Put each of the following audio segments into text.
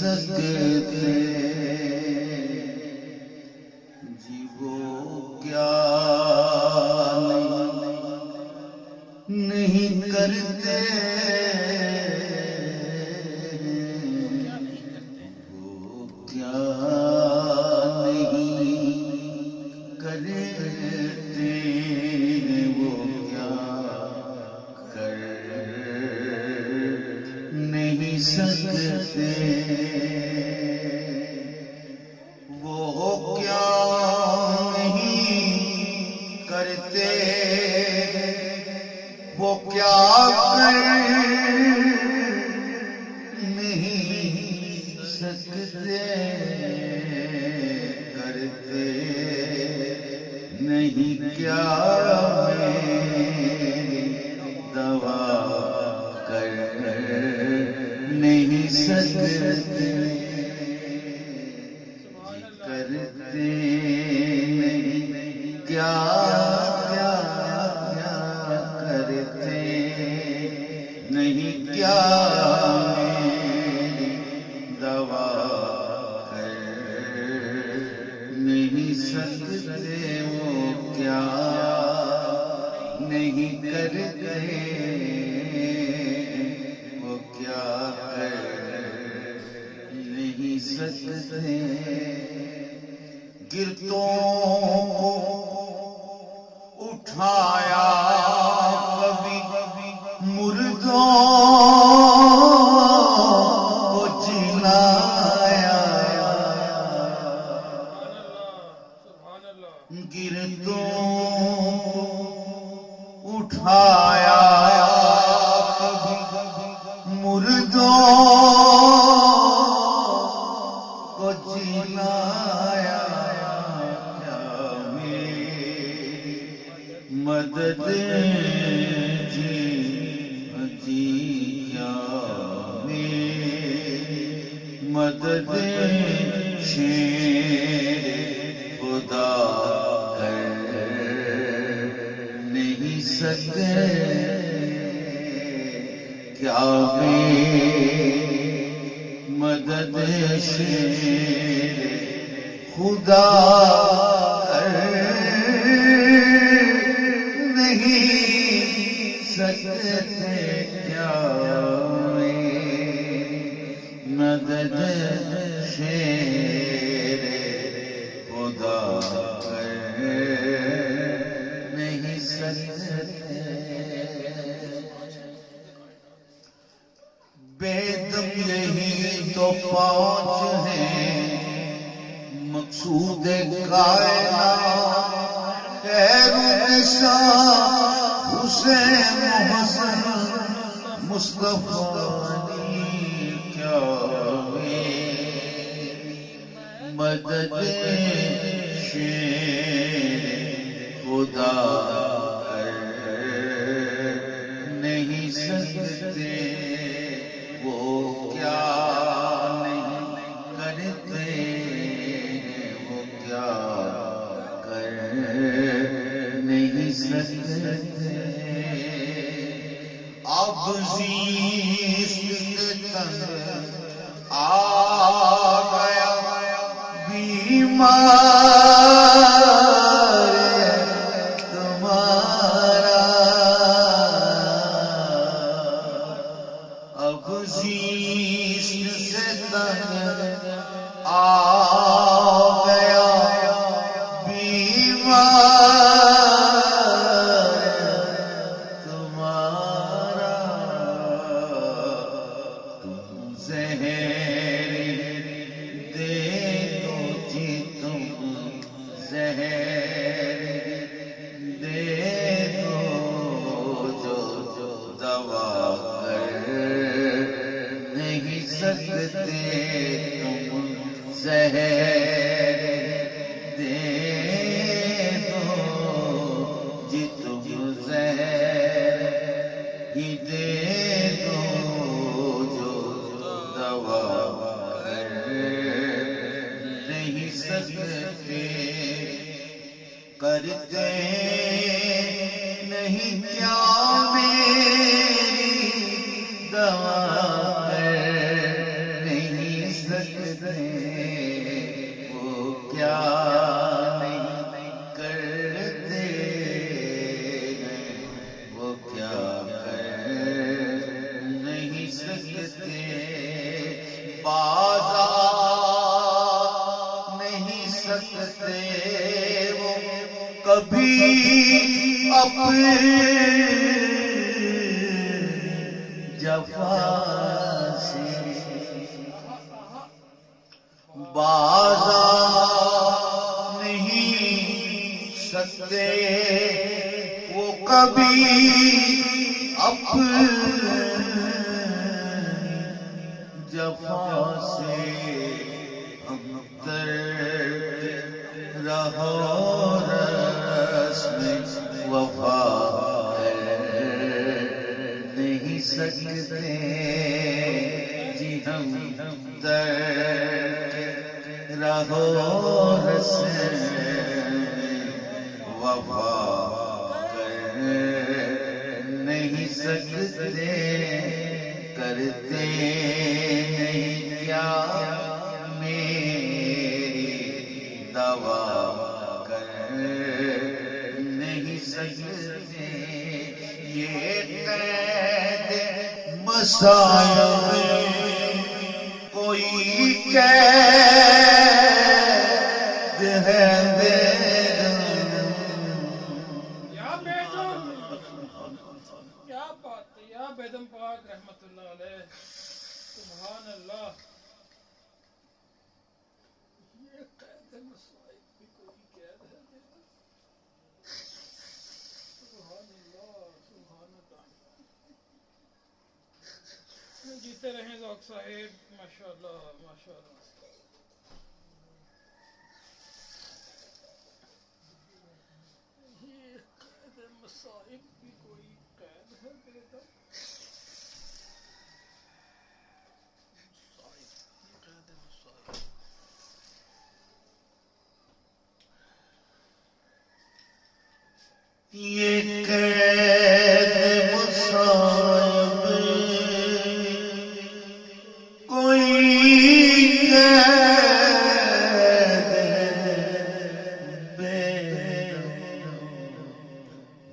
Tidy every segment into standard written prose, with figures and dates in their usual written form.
سکتے جی وہ کیا نہیں کرتے وہ کیا نہیں کرتے وہ کیا کر نہیں سکتے وہ کیا نہیں کرتے وہ کیا کر نہیں سکتے کرتے نہیں کیا دوا کر نہیں سکتے کرتے نہیں کیا کرتے نہیں کیا دوا کر نہیں سکتے وہ کیا نہیں کرتے وہ کیا کر نہیں سکتے گرتوں کو اٹھایا کبھی مردوں کو جلایا گرتوں اٹھایا کبھی مردوں کو جلایا مدد جی کیا مدد شیر خدا کر نہیں سکتے کیا مدد شیر خدا سکتے کیا مدد شیر خدا کر نہیں سکتے بے دم یہی تو پہنچ ہے مقصود کائنات خیر النساء حسین حسن مصطفیٰ کیا مدد شیر خدا کر نہیں سکتے وہ کیا نہیں کرتے وہ کیا کر نہیں سکتے اب زیست تن آ گیا بیمار تمہارا اب زیست تن آ گیا بیمار کرتے نہیں کیا میری دوا نہیں کبھی اپنی جفا سے باز آ نہیں سکتے، وہ کبھی اپنی جفا سے ہم رہو رسم وفا نہیں سکتے جی ہم رہو رسم وفا نہیں سکتے، کرتے نہیں کیا میری دوا کر نہیں سکتے، یہ قید مصائب کوئی قید ہے بیدم پاک رحمت اللہ علیہ، سبحان اللہ۔ یہ قید مصائب بھی کوئی قید ہے، سبحان اللہ سبحان اللہ۔ جیتے رہیں ذوق صاحب، ماشاءاللہ ماشاءاللہ۔ یہ قید مصائب بھی کوئی قید ہے بیدم، یہ قید مصائب کوئی قید بے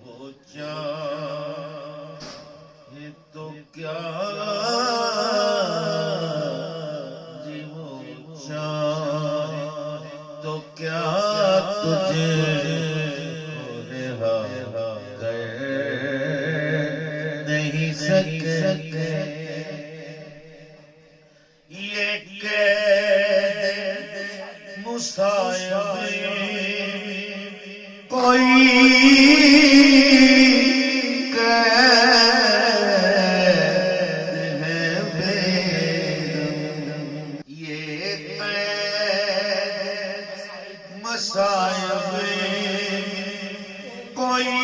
وہ چاہے تو کیا جی وہ چاہے تو کیا تجھے نہیں سکتے، یہ قید مصائب کوئی قید ہے بیدم، یہ قید مصائب کوئی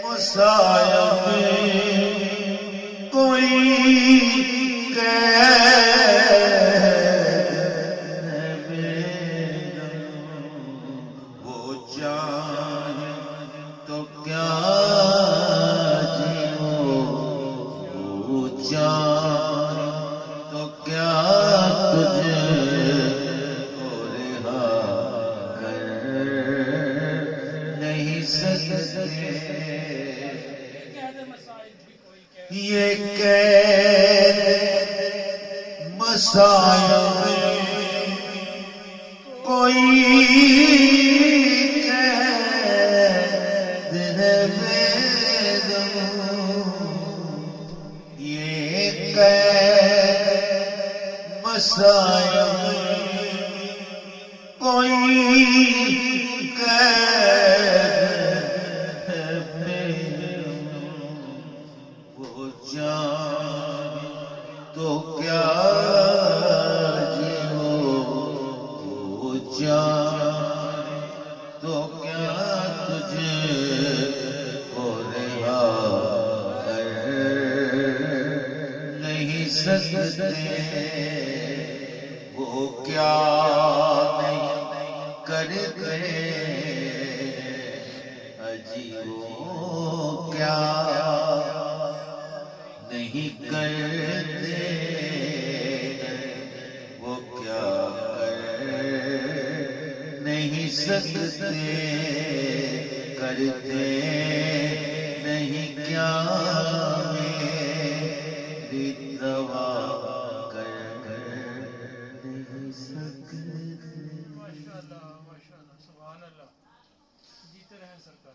مصائب کوئی قید وہ چاہے تو کیا جی وہ چاہے تو کیا تجھے کو رہا کر نہیں سکتے، یہ قید مصائب کوئی قید ہے بیدم، یہ قید مصائب کوئی قید ہے بیدم، وہ جانے تو کیا جی وہ جانے تو کیا تجھے کو رہا کر نہیں سکتے، وہ کیا نہیں کرتے اجی وہ کیا نہیں کرتے، وہ کیا کر نہیں سکتے، کرتے نہیں کیا میری دوا ماشاء اللہ ماشاء اللہ سبحان اللہ جیتے رہیں سرکار